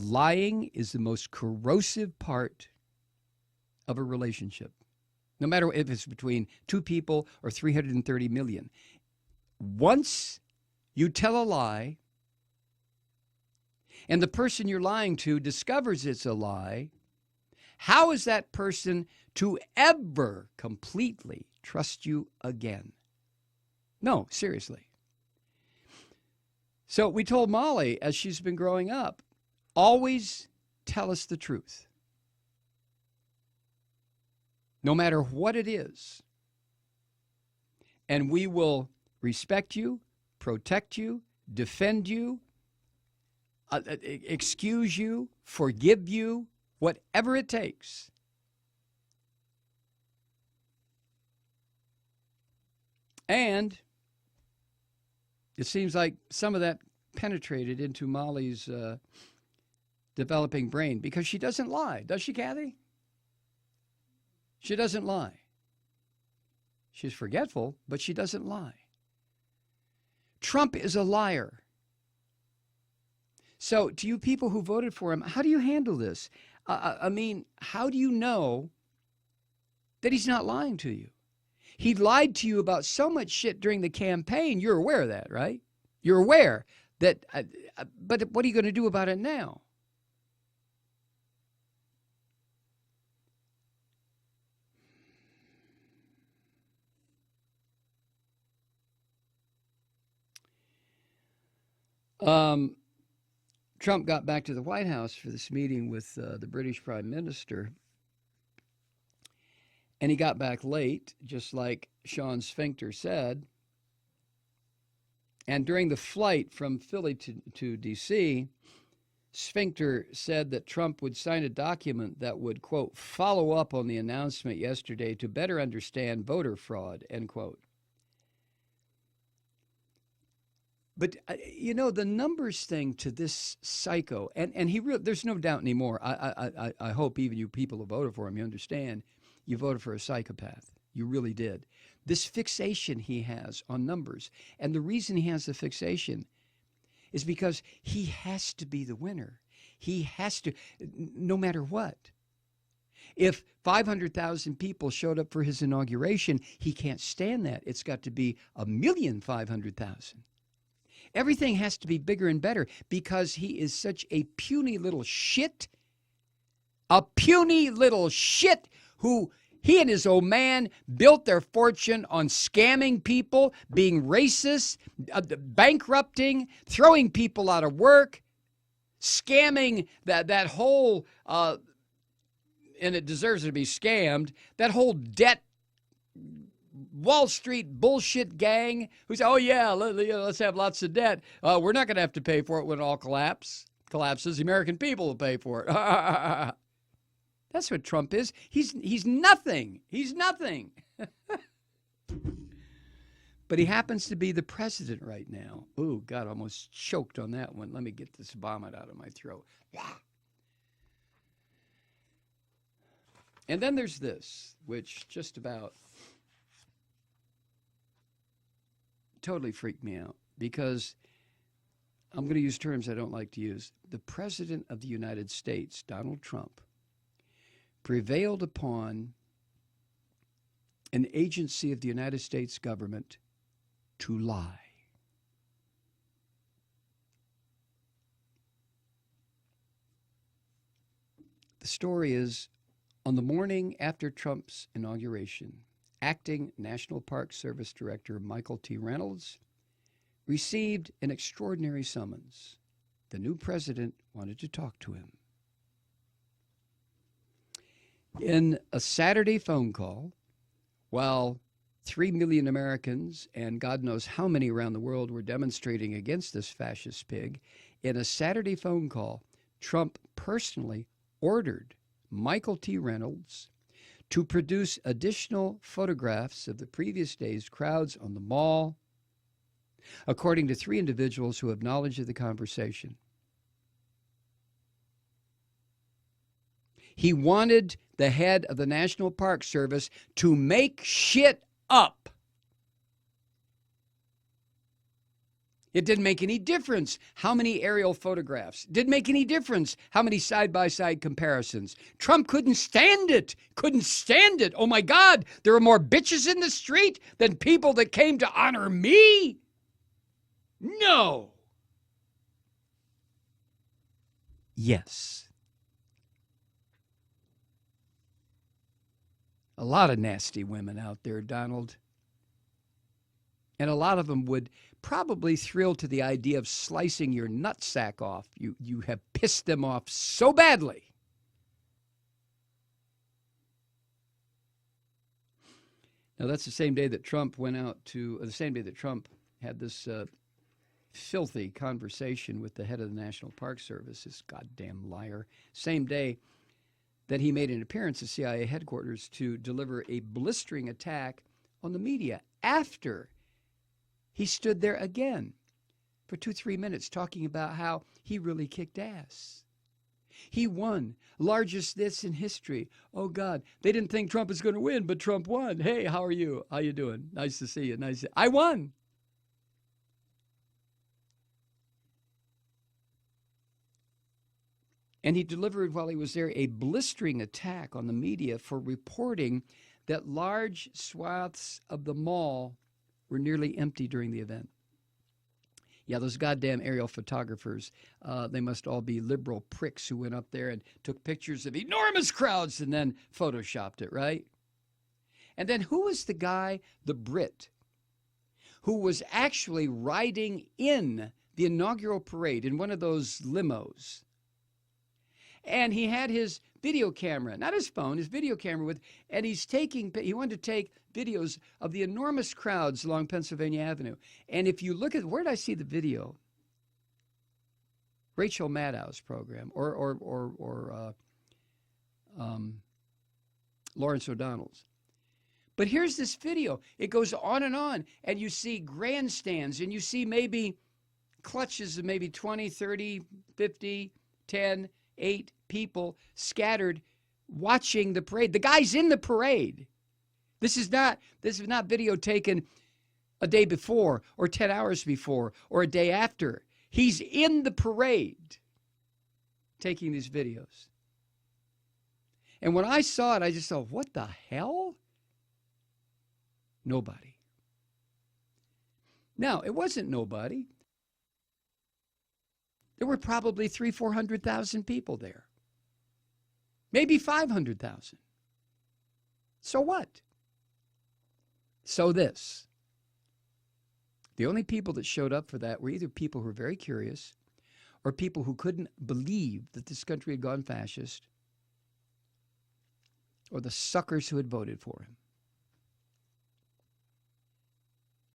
Lying is the most corrosive part of a relationship, no matter if it's between two people or 330 million. Once you tell a lie and the person you're lying to discovers it's a lie, how is that person to ever completely trust you again? No, seriously. So we told Molly, as she's been growing up, always tell us the truth, no matter what it is. And we will respect you, protect you, defend you, excuse you, forgive you, whatever it takes. And it seems like some of that penetrated into Molly's developing brain, because she doesn't lie. Does she, Kathy? She doesn't lie. She's forgetful, but she doesn't lie. Trump is a liar. So to you people who voted for him, how do you handle this? I mean, how do you know that he's not lying to you? He lied to you about so much shit during the campaign. You're aware of that, right? You're aware that, but what are you going to do about it now? Trump got back to the White House for this meeting with the British Prime Minister, and he got back late, just like Sean Sphincter said. And during the flight from Philly to D.C., Sphincter said that Trump would sign a document that would, quote, follow up on the announcement yesterday to better understand voter fraud, end quote. But, you know, the numbers thing to this psycho, and there's no doubt anymore. I hope even you people who voted for him, you understand, you voted for a psychopath. You really did. This fixation he has on numbers, and the reason he has the fixation is because he has to be the winner. He has to, no matter what. If 500,000 people showed up for his inauguration, he can't stand that. It's got to be 1,500,000. Everything has to be bigger and better because he is such a puny little shit. A puny little shit who he and his old man built their fortune on scamming people, being racist, bankrupting, throwing people out of work, scamming that whole, and it deserves to be scammed, that whole debt Wall Street bullshit gang who say, oh, yeah, let's have lots of debt. We're not going to have to pay for it when it all collapses. The American people will pay for it. That's what Trump is. He's nothing. He's nothing. But he happens to be the president right now. Oh, God, I almost choked on that one. Let me get this vomit out of my throat. And then there's this, which just about totally freaked me out because I'm going to use terms I don't like to use. The President of the United States, Donald Trump, prevailed upon an agency of the United States government to lie. The story is, on the morning after Trump's inauguration, Acting National Park Service Director Michael T. Reynolds received an extraordinary summons. The new president wanted to talk to him. In a Saturday phone call, while 3 million Americans and God knows how many around the world were demonstrating against this fascist pig, in a Saturday phone call, Trump personally ordered Michael T. Reynolds to produce additional photographs of the previous day's crowds on the mall, according to 3 individuals who have knowledge of the conversation. He wanted the head of the National Park Service to make shit up. It didn't make any difference how many aerial photographs. Didn't make any difference how many side-by-side comparisons. Trump couldn't stand it. Couldn't stand it. Oh my God, there are more bitches in the street than people that came to honor me? No. Yes. A lot of nasty women out there, Donald. And a lot of them would probably thrill to the idea of slicing your nutsack off. You have pissed them off so badly. Now, that's the same day that Trump went out to, the same day that Trump had this filthy conversation with the head of the National Park Service, this goddamn liar. Same day that he made an appearance at CIA headquarters to deliver a blistering attack on the media after he stood there again for 2-3 minutes talking about how he really kicked ass. He won. Largest this in history. Oh, God. They didn't think Trump was going to win, but Trump won. Hey, how are you? How you doing? Nice to see you. Nice. I won. And he delivered, while he was there, a blistering attack on the media for reporting that large swaths of the mall were nearly empty during the event. Yeah, those goddamn aerial photographers, they must all be liberal pricks who went up there and took pictures of enormous crowds and then photoshopped it, right? And then who was the guy, the Brit, who was actually riding in the inaugural parade in one of those limos? And he had his video camera, not his phone, his video camera with, and he wanted to take videos of the enormous crowds along Pennsylvania Avenue. And if you look at, where did I see the video? Rachel Maddow's program, or Lawrence O'Donnell's. But here's this video. It goes on, and you see grandstands, and you see maybe clutches of maybe 20, 30, 50, 10, 8 people scattered watching the parade. The guy's in the parade. This is not video taken a day before or 10 hours before or a day after. He's in the parade taking these videos. And when I saw it, I just thought, what the hell? Nobody. Now, it wasn't nobody. There were probably 300,000-400,000 people there. Maybe 500,000. So what? So this. The only people that showed up for that were either people who were very curious or people who couldn't believe that this country had gone fascist, or the suckers who had voted for him.